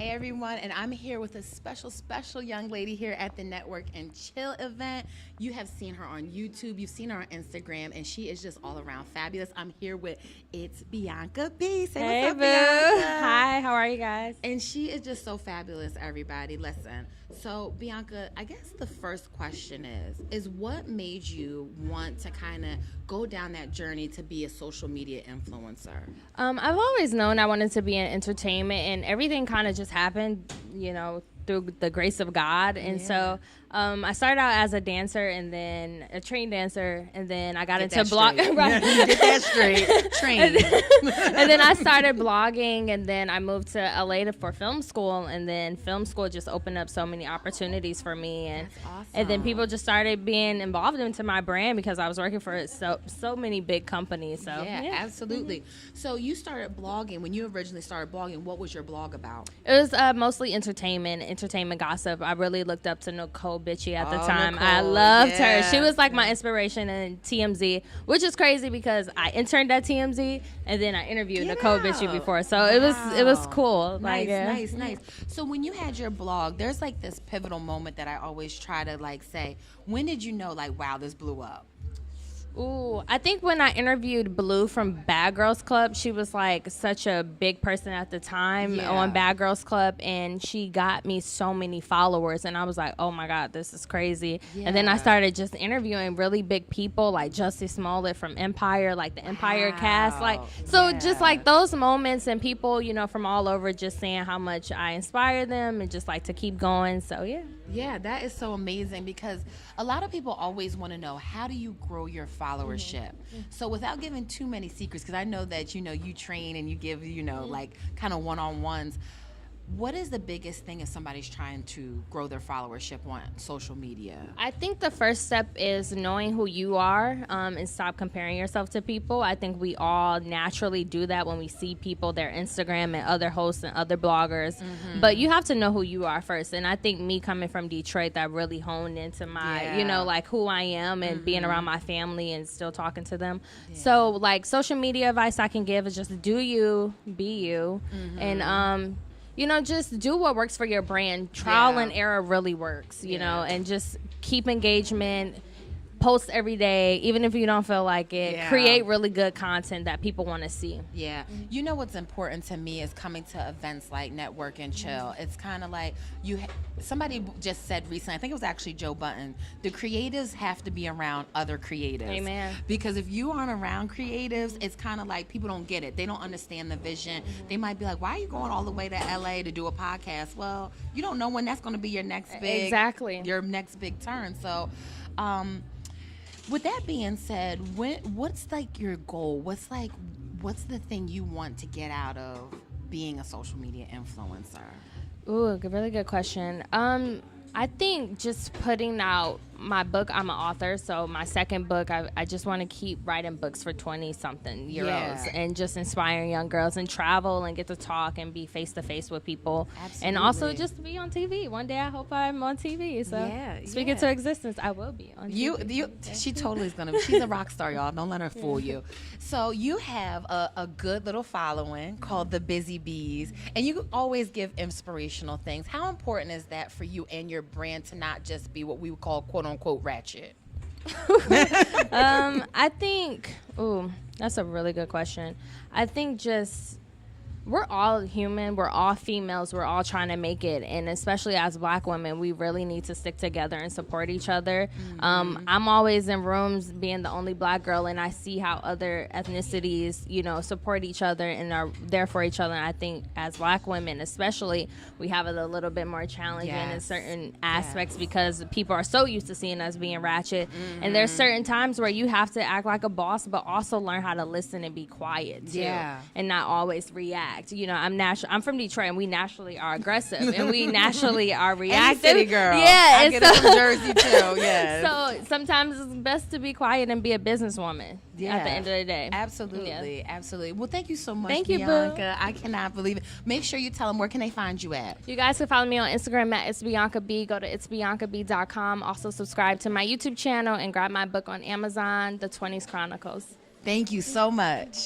Hey everyone, and I'm here with a special young lady here at the Network and Chill event. You have seen her on YouTube, you've seen her on Instagram, and she is just all around fabulous. I'm here with It's Bianca Bee. Say hey, what's up, boo. Bianca. Hi, how are you guys? And she is just so fabulous, everybody. Listen, so Bianca, I guess the first question is what made you want to kind of go down that journey to be a social media influencer? I've always known I wanted to be in entertainment, and everything kind of just happened, through the grace of God. And so I started out as a dancer, and then a trained dancer, and then I got into blogging. Right. Get that straight. Trained. And then I started blogging, and then I moved to LA for film school, and then film school just opened up so many opportunities for me. And That's awesome. And then people just started being involved into my brand because I was working for so many big companies. So yeah. Absolutely. So you started blogging. When you originally started blogging, what was your blog about? It was mostly entertainment gossip. I really looked up to Nicole Bitchy at the time. Nicole, I loved her. She was like my inspiration in TMZ, which is crazy because I interned at TMZ and then I interviewed Nicole Bitchy before. So it was cool. Nice. So when you had your blog, there's like this pivotal moment that I always try to like say, when did you know like, wow, this blew up? Ooh, I think when I interviewed Blue from Bad Girls Club, she was like such a big person at the time on Bad Girls Club, and she got me so many followers, and I was like, oh my God, this is crazy. And then I started just interviewing really big people like Jussie Smollett from Empire, like the Empire cast, just like those moments, and people, from all over just saying how much I inspire them and just like to keep going. So Yeah, that is so amazing because a lot of people always want to know, how do you grow your followership? So without giving too many secrets, because I know that, you train and you give, like kind of one-on-ones. What is the biggest thing if somebody's trying to grow their followership on social media? I think the first step is knowing who you are and stop comparing yourself to people. I think we all naturally do that when we see people, their Instagram and other hosts and other bloggers. But you have to know who you are first. And I think me coming from Detroit, that really honed into my, like who I am and being around my family and still talking to them. So like social media advice I can give is just do you, be you. And, just do what works for your brand. Trial and error really works, know, and just keep engagement. Post every day, even if you don't feel like it. Create really good content that people want to see. Yeah. You know what's important to me is coming to events like Network and Chill. It's kind of like somebody just said recently, I think it was actually Joe Button, the creatives have to be around other creatives. Amen. Because if you aren't around creatives, it's kind of like people don't get it. They don't understand the vision. They might be like, why are you going all the way to LA to do a podcast? Well, you don't know when that's going to be your next big turn. So, with that being said, what's like your goal? What's the thing you want to get out of being a social media influencer? Ooh, really good question. I think just putting out my book, I'm an author, so my second book, I just want to keep writing books for 20-something-year-olds and just inspiring young girls and travel and get to talk and be face-to-face with people. Absolutely. And also just be on TV. One day I hope I'm on TV. So speak it to existence, I will be on TV. She totally is going to be. She's a rock star, y'all. Don't let her fool you. So you have a good little following called the Busy Bees, and you always give inspirational things. How important is that for you and your brand to not just be what we would call quote-unquote ratchet? I think, that's a really good question. I think just we're all human. We're all females. We're all trying to make it. And especially as Black women, we really need to stick together and support each other. I'm always in rooms being the only Black girl, and I see how other ethnicities, support each other and are there for each other. And I think as Black women, especially, we have it a little bit more challenging in certain aspects because people are so used to seeing us being ratchet. And there's certain times where you have to act like a boss, but also learn how to listen and be quiet too, and not always react. I'm from Detroit, and we naturally are aggressive, and we naturally are reactive. City girl. Yeah, I get it from Jersey too. Yeah. So sometimes it's best to be quiet and be a businesswoman. At the end of the day. Absolutely. Well, thank you so much, thank you, Bianca. Boo. I cannot believe it. Make sure you tell them, where can they find you at? You guys can follow me on Instagram at It's Bianca Bee. Go to itsbiancabee.com. Also subscribe to my YouTube channel and grab my book on Amazon, The 20s Chronicles. Thank you so much.